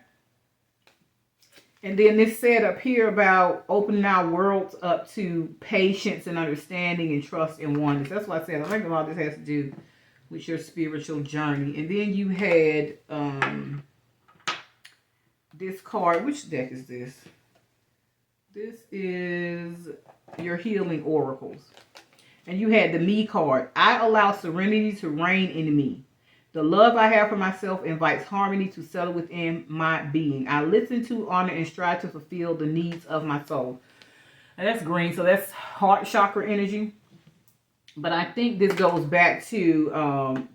And then this said up here about opening our worlds up to patience and understanding and trust and oneness. That's what I said. I think a lot of this has to do with your spiritual journey. And then you had this card. Which deck is this? This is your healing oracles. And you had the me card. I allow serenity to reign in me. The love I have for myself invites harmony to settle within my being. I listen to, honor, and strive to fulfill the needs of my soul. And that's green, so that's heart chakra energy. But I think this goes back to,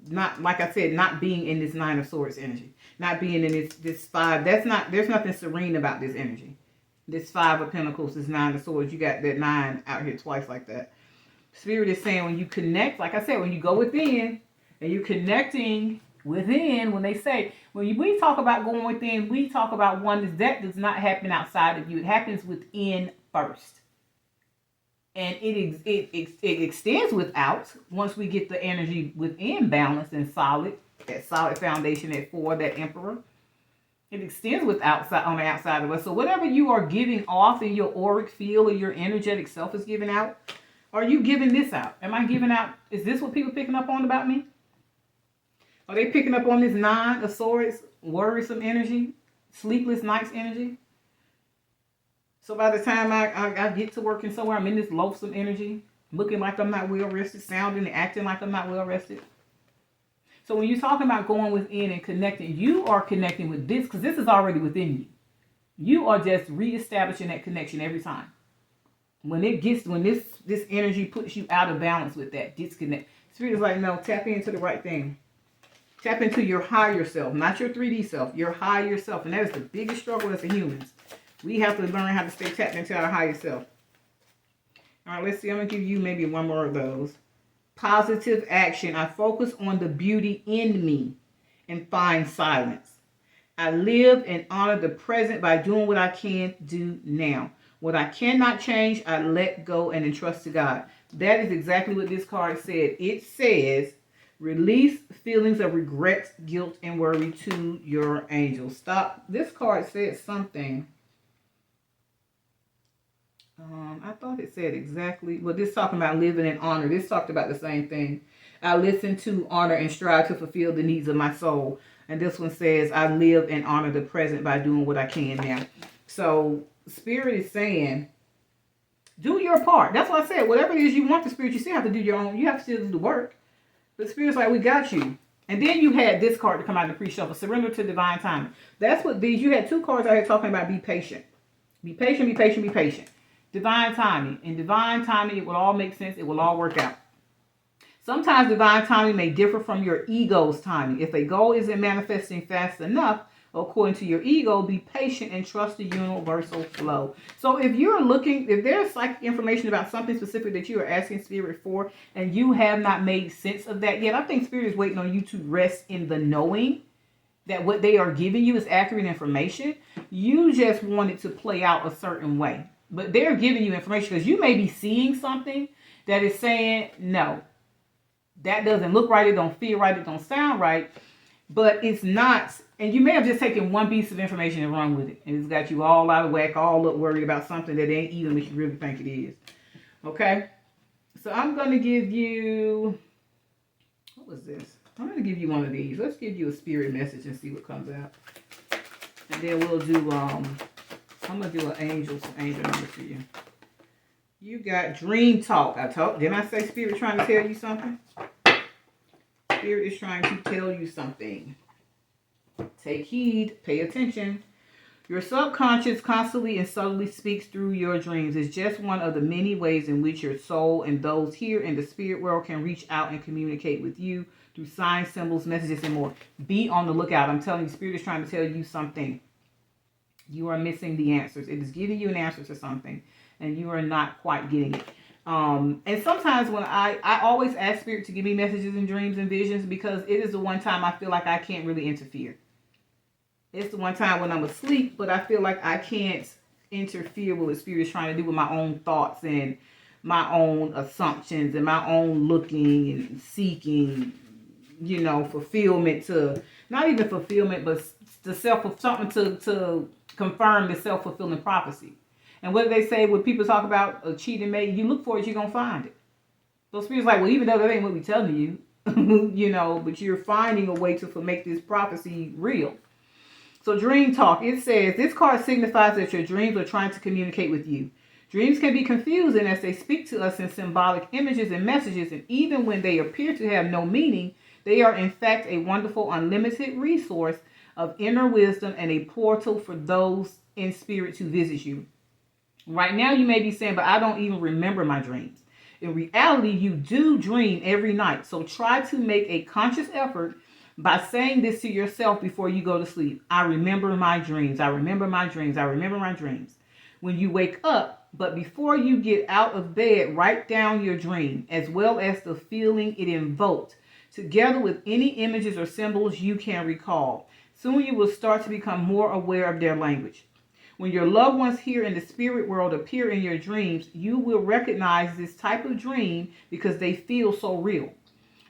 not, like I said, not being in this Nine of Swords energy. Not being in this five. There's nothing serene about this energy. This Five of Pentacles, this Nine of Swords. You got that 9 out here twice like that. Spirit is saying when you connect, like I said, when you go within, and you're connecting within, when we talk about going within, we talk about oneness. That does not happen outside of you. It happens within first. And it extends without once we get the energy within balanced and solid, that solid foundation at 4, that Emperor. It extends with outside on the outside of us. So whatever you are giving off in your auric field or your energetic self is giving out, are you giving this out? Am I giving out? Is this what people picking up on about me? Are they picking up on this 9 of Swords, worrisome energy, sleepless nights energy? So by the time I get to working somewhere, I'm in this loathsome energy, looking like I'm not well rested, sounding and acting like I'm not well rested. So when you're talking about going within and connecting, you are connecting with this because this is already within you. You are just reestablishing that connection every time. When this energy puts you out of balance with that disconnect, Spirit is like, no, tap into the right thing. Tap into your higher self, not your 3D self, your higher self. And that is the biggest struggle as humans. We have to learn how to stay tapped into our higher self. All right, let's see. I'm going to give you maybe one more of those. Positive action. I focus on the beauty in me and find silence. I live and honor the present by doing what I can do now. What I cannot change, I let go and entrust to God. That is exactly what this card said. It says, release feelings of regret, guilt, and worry to your angels. Stop. This card said something. I thought it said exactly. Well, this talking about living in honor. This talked about the same thing. I listen to, honor, and strive to fulfill the needs of my soul. And this one says, I live and honor the present by doing what I can now. So, Spirit is saying, do your part. That's what I said. Whatever it is you want the Spirit, you still have to do your own. You have to still do the work. But Spirit's like, we got you. And then you had this card to come out in the pre-shuffle, surrender to divine timing. That's what these, you had 2 cards out here talking about be patient. Be patient, be patient, be patient. Divine timing. In divine timing, it will all make sense. It will all work out. Sometimes divine timing may differ from your ego's timing. If a goal isn't manifesting fast enough, according to your ego, be patient and trust the universal flow. So if you're looking, if there's psychic information about something specific that you are asking Spirit for, and you have not made sense of that yet, I think Spirit is waiting on you to rest in the knowing that what they are giving you is accurate information. You just want it to play out a certain way. But they're giving you information because you may be seeing something that is saying, no, that doesn't look right, it don't feel right, it don't sound right, but it's not. And you may have just taken one piece of information and run with it. And it's got you all out of whack, all up worried about something that ain't even what you really think it is. Okay? So I'm going to give you, what was this? I'm going to give you one of these. Let's give you a spirit message and see what comes out. And then we'll do, I'm going to do some angel number for you. You got dream talk. Didn't I say Spirit trying to tell you something? Spirit is trying to tell you something. Take heed. Pay attention. Your subconscious constantly and subtly speaks through your dreams. It's just one of the many ways in which your soul and those here in the spirit world can reach out and communicate with you through signs, symbols, messages, and more. Be on the lookout. I'm telling you, Spirit is trying to tell you something. You are missing the answers. It is giving you an answer to something, and you are not quite getting it. And sometimes when I always ask Spirit to give me messages and dreams and visions, because it is the one time I feel like I can't really interfere. It's the one time when I'm asleep, but I feel like I can't interfere with what Spirit is trying to do with my own thoughts and my own assumptions and my own looking and seeking, you know, fulfillment to, not even fulfillment, but the something to confirm the self-fulfilling prophecy. And what do they say when people talk about a cheating mate? You look for it, you're going to find it. So Spirit's like, well, even though that ain't what we telling you, you know, but you're finding a way to make this prophecy real. So dream talk, it says, this card signifies that your dreams are trying to communicate with you. Dreams can be confusing as they speak to us in symbolic images and messages, and even when they appear to have no meaning, they are in fact a wonderful unlimited resource of inner wisdom and a portal for those in spirit to visit you. Right now you may be saying, but I don't even remember my dreams. In reality, you do dream every night. So try to make a conscious effort by saying this to yourself before you go to sleep. I remember my dreams. I remember my dreams. I remember my dreams. When you wake up, but before you get out of bed, write down your dream as well as the feeling it invoked, together with any images or symbols you can recall. Soon you will start to become more aware of their language. When your loved ones here in the spirit world appear in your dreams, you will recognize this type of dream because they feel so real.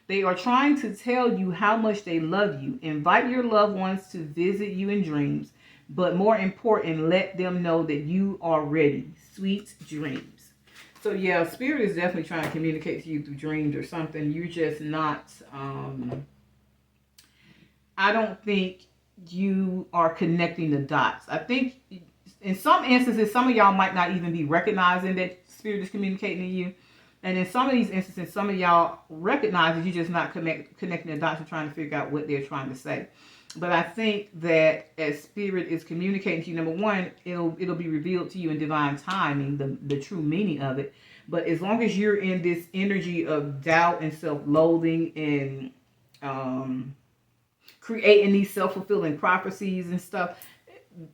They are trying to tell you how much they love you. Invite your loved ones to visit you in dreams, but more important, let them know that you are ready. Sweet dreams. So yeah, Spirit is definitely trying to communicate to you through dreams or something. You're just not, I don't think you are connecting the dots. I think in some instances, some of y'all might not even be recognizing that Spirit is communicating to you. And in some of these instances, some of y'all recognize that you're just not connecting the dots and trying to figure out what they're trying to say. But I think that as Spirit is communicating to you, number one, it'll be revealed to you in divine timing, the true meaning of it. But as long as you're in this energy of doubt and self-loathing and creating these self-fulfilling prophecies and stuff,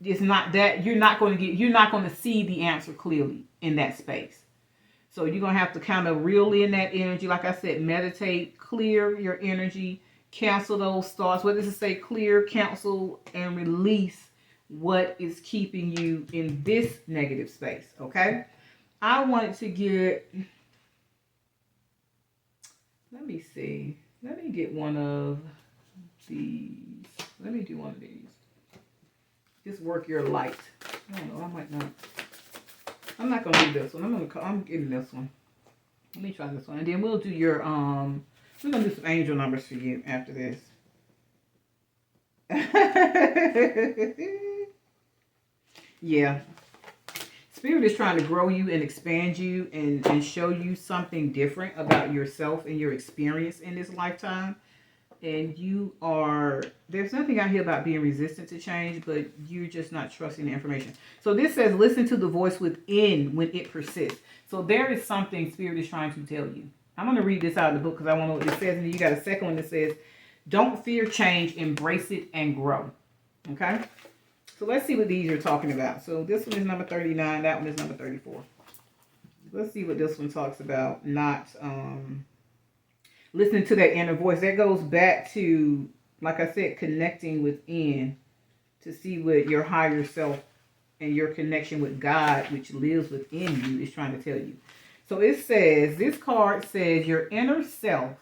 it's not that you're not going to see the answer clearly in that space. So you're going to have to kind of reel in that energy. Like I said, meditate, clear your energy, cancel those thoughts. What does it say? Clear, cancel, and release what is keeping you in this negative space. Okay? I wanted to get, let me see. Let me get one of these. Let me do one of these. Just work your light. I don't know. I might not. I'm not gonna do this one. I'm getting this one. Let me try this one, and then we'll do your we're gonna do some angel numbers for you after this. Yeah. Spirit is trying to grow you and expand you and show you something different about yourself and your experience in this lifetime. And there's nothing out here about being resistant to change, but you're just not trusting the information. So this says, listen to the voice within when it persists. So there is something Spirit is trying to tell you. I'm going to read this out of the book because I want to know what it says. And you got a second one that says, don't fear change, embrace it and grow. Okay? So let's see what these are talking about. So this one is number 39. That one is number 34. Let's see what this one talks about. Not listening to that inner voice. That goes back to, like I said, connecting within to see what your higher self and your connection with God, which lives within you, is trying to tell you. So it says, this card says, your inner self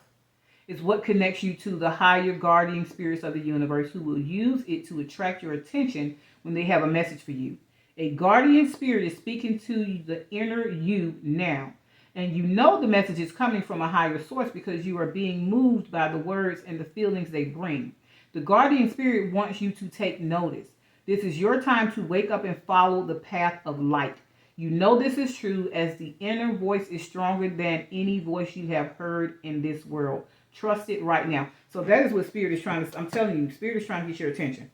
is what connects you to the higher guardian spirits of the universe who will use it to attract your attention when they have a message for you. A guardian spirit is speaking to the inner you now. And you know the message is coming from a higher source because you are being moved by the words and the feelings they bring. The guardian spirit wants you to take notice. This is your time to wake up and follow the path of light. You know this is true as the inner voice is stronger than any voice you have heard in this world. Trust it right now. So that is what Spirit is trying to, I'm telling you, Spirit is trying to get your attention.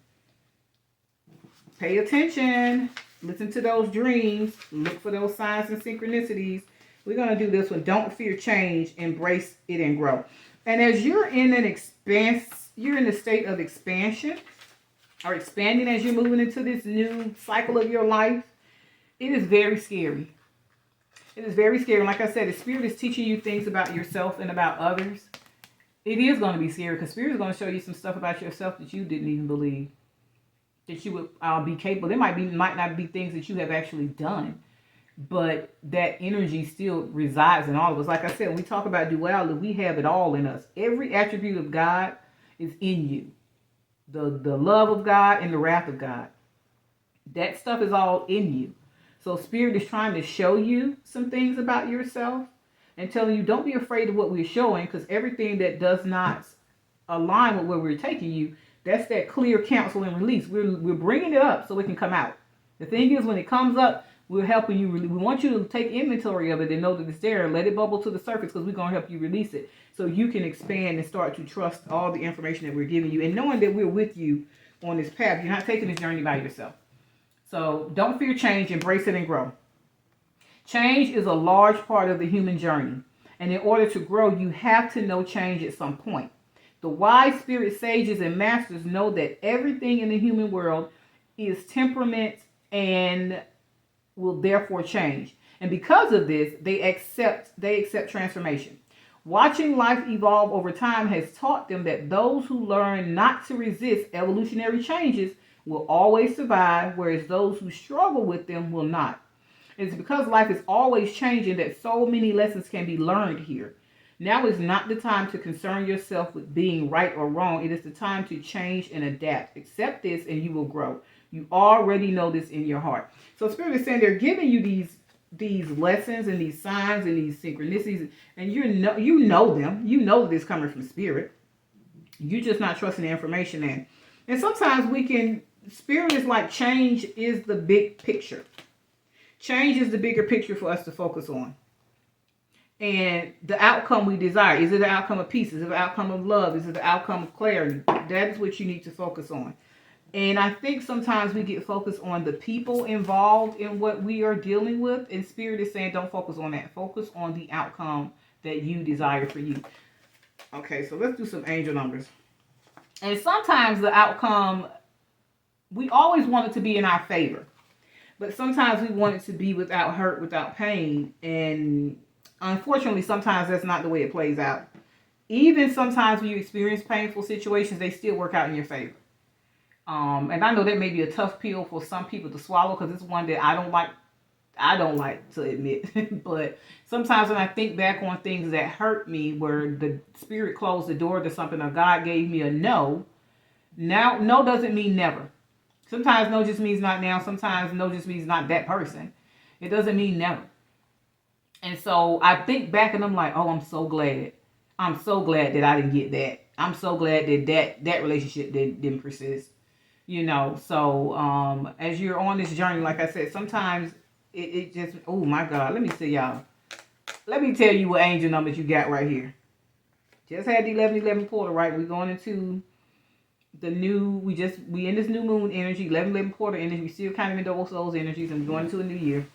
Pay attention. Listen to those dreams. Look for those signs and synchronicities. We're going to do this one. Don't fear change. Embrace it and grow. And as you're in you're in a state of expansion or expanding as you're moving into this new cycle of your life, it is very scary. It is very scary. Like I said, the Spirit is teaching you things about yourself and about others. It is going to be scary because Spirit is going to show you some stuff about yourself that you didn't even believe that you would be capable. There might not be things that you have actually done, but that energy still resides in all of us. Like I said, when we talk about duality, we have it all in us. Every attribute of God is in you. The love of God and the wrath of God. That stuff is all in you. So Spirit is trying to show you some things about yourself and telling you, don't be afraid of what we're showing, because everything that does not align with where we're taking you, that's that clear counsel and release. We're bringing it up so it can come out. The thing is, when it comes up, we're helping you. We want you to take inventory of it and know that it's there and let it bubble to the surface, because we're going to help you release it so you can expand and start to trust all the information that we're giving you and knowing that we're with you on this path. You're not taking this journey by yourself. So don't fear change, embrace it and grow. Change is a large part of the human journey. And in order to grow, you have to know change at some point. The wise spirit sages and masters know that everything in the human world is temperament and will therefore change. And because of this, they accept transformation. Watching life evolve over time has taught them that those who learn not to resist evolutionary changes will always survive, whereas those who struggle with them will not. It's because life is always changing that so many lessons can be learned here. Now is not the time to concern yourself with being right or wrong. It is the time to change and adapt. Accept this and you will grow. You already know this in your heart. So Spirit is saying they're giving you these lessons and these signs and these synchronicities, and you know them. You know that it's coming from Spirit. You're just not trusting the information in. And sometimes Spirit is like change is the big picture. Change is the bigger picture for us to focus on. And the outcome we desire. Is it the outcome of peace? Is it the outcome of love? Is it the outcome of clarity? That is what you need to focus on. And I think sometimes we get focused on the people involved in what we are dealing with. And Spirit is saying don't focus on that. Focus on the outcome that you desire for you. Okay, so let's do some angel numbers. And sometimes the outcome, we always want it to be in our favor. But sometimes we want it to be without hurt, without pain. And unfortunately, sometimes that's not the way it plays out. Even sometimes when you experience painful situations, they still work out in your favor. And I know that may be a tough pill for some people to swallow, because it's one that I don't like to admit. But sometimes when I think back on things that hurt me, where the Spirit closed the door to something, or God gave me a no. Now, no doesn't mean never. Sometimes no just means not now. Sometimes no just means not that person. It doesn't mean never. And so I think back and I'm like, oh, I'm so glad. I'm so glad that I didn't get that. I'm so glad that relationship didn't persist. So as you're on this journey, like I said, sometimes it just, oh my God, let me see y'all. Let me tell you what angel numbers you got right here. Just had the 11-11 portal, right? We're going into the new, we in this new moon energy, 11-11 portal energy. We still kind of in those energies, and we're going into a new year.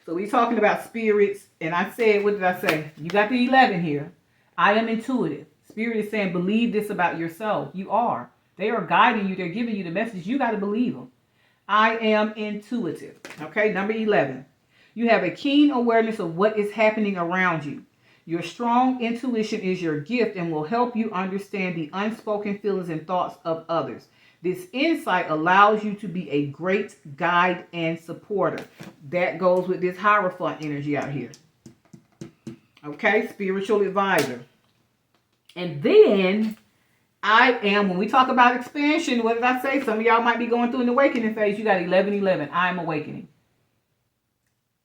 So we're talking about spirits, and I said, what did I say? You got the 11 here. I am intuitive. Spirit is saying, believe this about yourself. You are. They are guiding you. They're giving you the message. You got to believe them. I am intuitive. Okay, number 11. You have a keen awareness of what is happening around you. Your strong intuition is your gift and will help you understand the unspoken feelings and thoughts of others. This insight allows you to be a great guide and supporter. That goes with this Hierophant energy out here. Okay, spiritual advisor. And then when we talk about expansion, what did I say? Some of y'all might be going through an awakening phase. You got 11-11. I am awakening.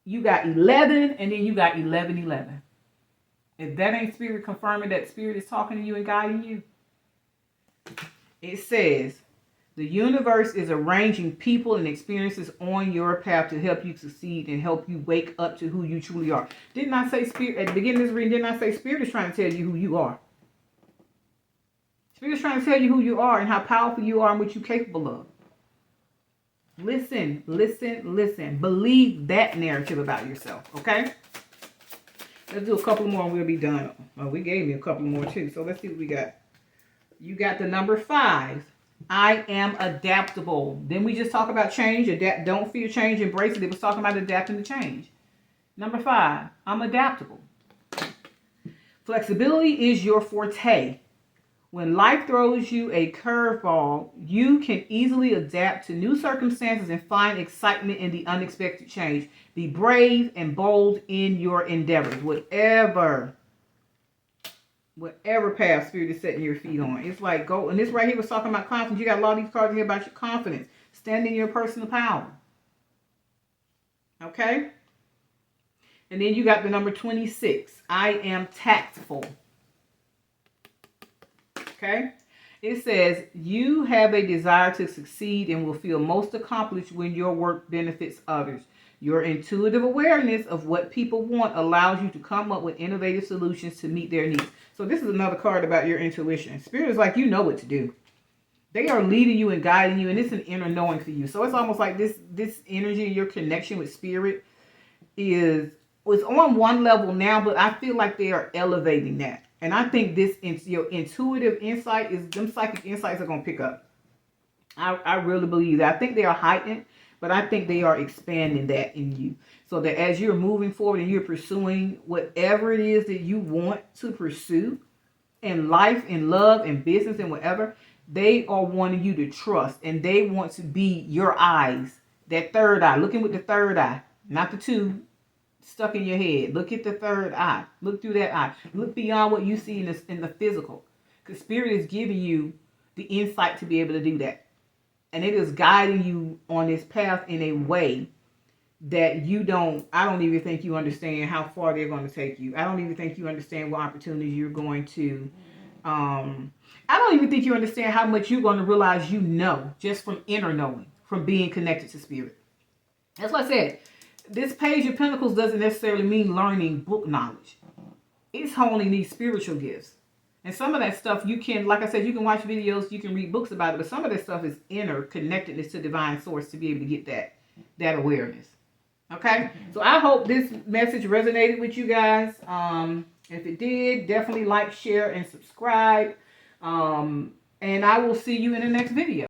You got 11, and then you got 11-11. If that ain't Spirit confirming that Spirit is talking to you and guiding you, it says, the universe is arranging people and experiences on your path to help you succeed and help you wake up to who you truly are. Didn't I say Spirit, at the beginning of this reading, didn't I say Spirit is trying to tell you who you are? Spirit is trying to tell you who you are and how powerful you are and what you're capable of. Listen, listen, listen. Believe that narrative about yourself, okay? Let's do a couple more and we'll be done. Oh, we gave me a couple more too, so let's see what we got. You got the number 5. I am adaptable. Then we just talk about change. Adapt. Don't fear change. Embrace it. It was talking about adapting to change. Number 5. I'm adaptable. Flexibility is your forte. When life throws you a curveball, you can easily adapt to new circumstances and find excitement in the unexpected change. Be brave and bold in your endeavors. Whatever path Spirit is setting your feet on. It's like go, and this right here was talking about confidence. You got a lot of these cards here about your confidence. Stand in your personal power. Okay? And then you got the number 26. I am tactful. Okay? It says, you have a desire to succeed and will feel most accomplished when your work benefits others. Your intuitive awareness of what people want allows you to come up with innovative solutions to meet their needs. So this is another card about your intuition. Spirit is like, you know what to do. They are leading you and guiding you, and it's an inner knowing for you. So it's almost like this energy, your connection with Spirit is on one level now, but I feel like they are elevating that. And I think your intuitive insight them psychic insights are going to pick up. I really believe that. I think they are heightened, but I think they are expanding that in you. So that as you're moving forward and you're pursuing whatever it is that you want to pursue in life, in love, in business, and whatever, they are wanting you to trust. And they want to be your eyes, that third eye, looking with the third eye, not the two stuck in your head. Look at the third eye. Look through that eye. Look beyond what you see in the physical. Because Spirit is giving you the insight to be able to do that. And it is guiding you on this path in a way that I don't even think you understand how far they're going to take you. I don't even think you understand what opportunities you're going to, I don't even think you understand how much you're going to realize you know just from inner knowing, from being connected to Spirit. That's what I said. This Page of Pentacles doesn't necessarily mean learning book knowledge. It's honing these spiritual gifts. And some of that stuff you can, like I said, you can watch videos, you can read books about it, but some of that stuff is inner connectedness to divine source to be able to get that awareness. Okay? So I hope this message resonated with you guys. If it did, definitely like, share, and subscribe. And I will see you in the next video.